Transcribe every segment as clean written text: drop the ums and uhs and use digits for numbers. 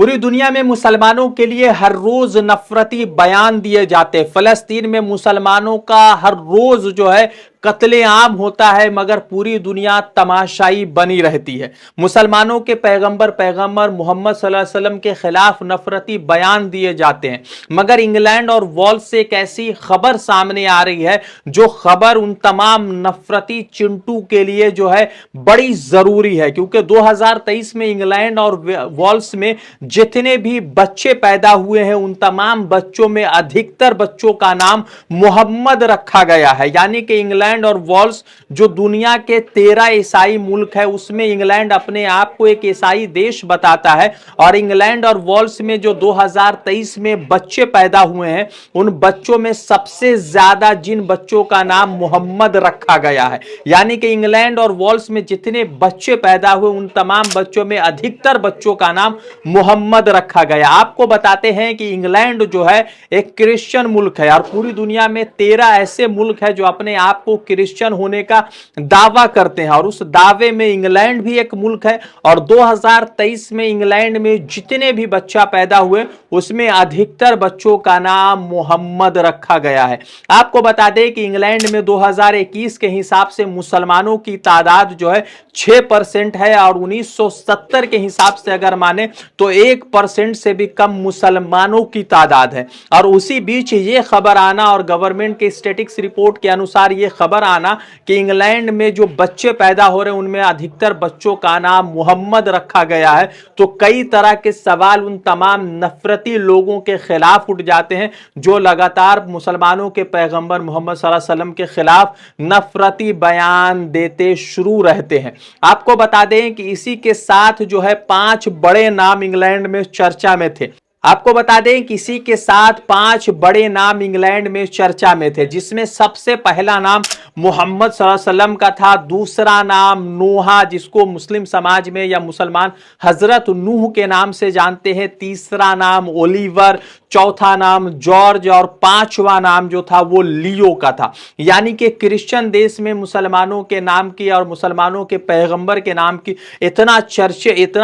पूरी दुनिया में मुसलमानों के लिए हर रोज नफरती बयान दिए जाते हैं। फलस्तीन में मुसलमानों का हर रोज जो है कत्लेआम होता है, मगर पूरी दुनिया तमाशाई बनी रहती है। मुसलमानों के पैगंबर मोहम्मद सल्लल्लाहु अलैहि वसल्लम के खिलाफ नफरती बयान दिए जाते हैं, मगर इंग्लैंड और वेल्स से एक ऐसी खबर सामने आ रही है जो खबर उन तमाम नफरती चिंटू के लिए जो है बड़ी जरूरी है, क्योंकि 2023 में इंग्लैंड और वेल्स में जितने भी बच्चे पैदा हुए हैं उन तमाम बच्चों में अधिकतर बच्चों का नाम मोहम्मद रखा गया है। यानी कि इंग्लैंड और वेल्स जो दुनिया के 13 ईसाई मुल्क है उसमें इंग्लैंड अपने आप को एक ईसाई देश बताता है, और इंग्लैंड और वेल्स में जो 2023 में बच्चे पैदा हुए हैं उन बच्चों में सबसे ज्यादा जिन बच्चों का नाम मोहम्मद रखा गया है, यानी कि इंग्लैंड और वेल्स में जितने बच्चे पैदा हुए उन तमाम बच्चों में अधिकतर बच्चों का नाम मोहम्मद रखा गया। आपको बताते हैं कि इंग्लैंड जो है एक क्रिश्चियन मुल्क है, और पूरी दुनिया में 13 ऐसे मुल्क है जो अपने आप को क्रिश्चियन होने का दावा करते हैं, और उस दावे में इंग्लैंड भी एक मुल्क है। और 2023 में इंग्लैंड में जितने भी बच्चा पैदा हुए उसमें अधिकतर बच्चों का नाम मोहम्मद रखा गया है। आपको बता दें कि इंग्लैंड में 2021 के हिसाब से मुसलमानों की तादाद जो है 6% है, और 1970 के हिसाब से अगर माने तो 1% से भी कम मुसलमानों की तादाद है। और उसी बीच ये खबर आना, और गवर्नमेंट के स्टैटिस्टिक्स रिपोर्ट के अनुसार ये खबर आना कि इंग्लैंड में जो बच्चे पैदा हो रहे हैं उनमें अधिकतर बच्चों का नाम मोहम्मद रखा गया है, तो कई तरह के सवाल उन तमाम नफरती लोगों के खिलाफ उठ जाते हैं जो लगातार मुसलमानों के पैगंबर मोहम्मद सल्लल्लाहु अलैहि वसल्लम के खिलाफ नफरती बयान देते शुरू रहते हैं। आपको बता दें कि इसी के साथ जो है 5 बड़े नाम इंग्लैंड में चर्चा में थे। आपको बता दें कि इसी के साथ 5 बड़े नाम इंग्लैंड में चर्चा में थे, जिसमें सबसे पहला नाम मोहम्मद सल्लल्लाहु अलैहि वसल्लम का था, दूसरा नाम नूहा जिसको मुस्लिम समाज में या मुसलमान हजरत नूह के नाम से जानते हैं, तीसरा नाम ओलिवर, चौथा नाम जॉर्ज, और 5वां नाम जो था वो लियो का था। यानी कि क्रिश्चियन देश में मुसलमानों के नाम की और मुसलमानों के पैगंबर के नाम की इतना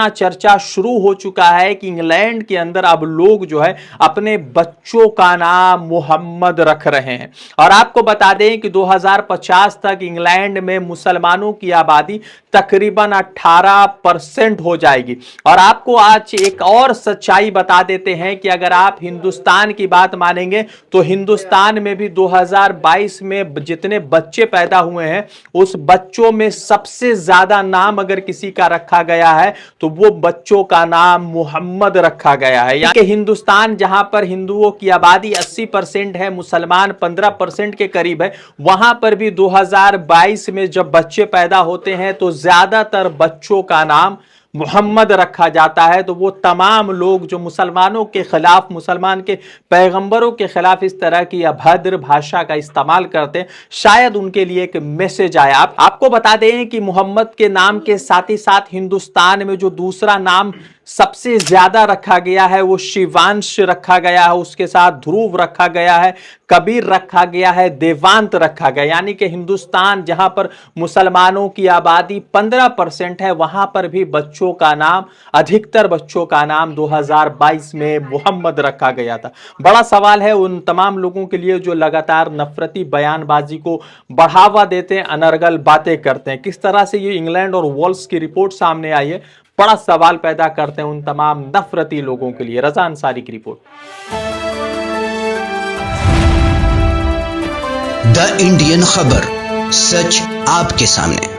चर्चा शुरू हो चुका है कि इंग्लैंड के अंदर अब लोग जो है अपने बच्चों का नाम मोहम्मद रख रहे हैं। और आपको बता दें कि 2050 तक इंग्लैंड में मुसलमानों की आबादी तकरीबन 18% हो जाएगी। और आपको आज एक और सच्चाई बता देते हैं कि अगर आप हिंदुस्तान की बात मानेंगे तो हिंदुस्तान में भी 2022 में जितने बच्चे पैदा हुए हैं उस बच्चों में सबसे ज्यादा नाम अगर किसी का रखा गया है तो वो बच्चों का नाम मोहम्मद रखा गया है। यानी कि हिंदुस्तान जहां पर हिंदुओं की आबादी 80% है, मुसलमान 15% के करीब है, वहां पर भी 2022 में जब बच्चे पैदा होते हैं तो ज्यादातर बच्चों का नाम मोहम्मद रखा जाता है। तो वो तमाम लोग जो मुसलमानों के खिलाफ, मुसलमान के पैगंबरों के खिलाफ इस तरह की अभद्र भाषा का इस्तेमाल करते हैं, शायद उनके लिए एक मैसेज आया। आपको बता दें कि मोहम्मद के नाम के साथ ही साथ हिंदुस्तान में जो दूसरा नाम सबसे ज्यादा रखा गया है वो शिवांश रखा गया है, उसके साथ ध्रुव रखा गया है, कबीर रखा गया है, देवांत रखा गया। यानी कि हिंदुस्तान जहां पर मुसलमानों की आबादी 15% है वहां पर भी बच्चों का नाम, अधिकतर बच्चों का नाम 2022 में मोहम्मद रखा गया था। बड़ा सवाल है उन तमाम लोगों के लिए जो लगातार नफरती बयानबाजी को बढ़ावा देते हैं, अनर्गल बातें करते हैं। किस तरह से ये इंग्लैंड और वेल्स की रिपोर्ट सामने आई है, बड़ा सवाल पैदा करते हैं उन तमाम नफरती लोगों के लिए। रजा अंसारी की रिपोर्ट। द इंडियन खबर, सच आपके सामने।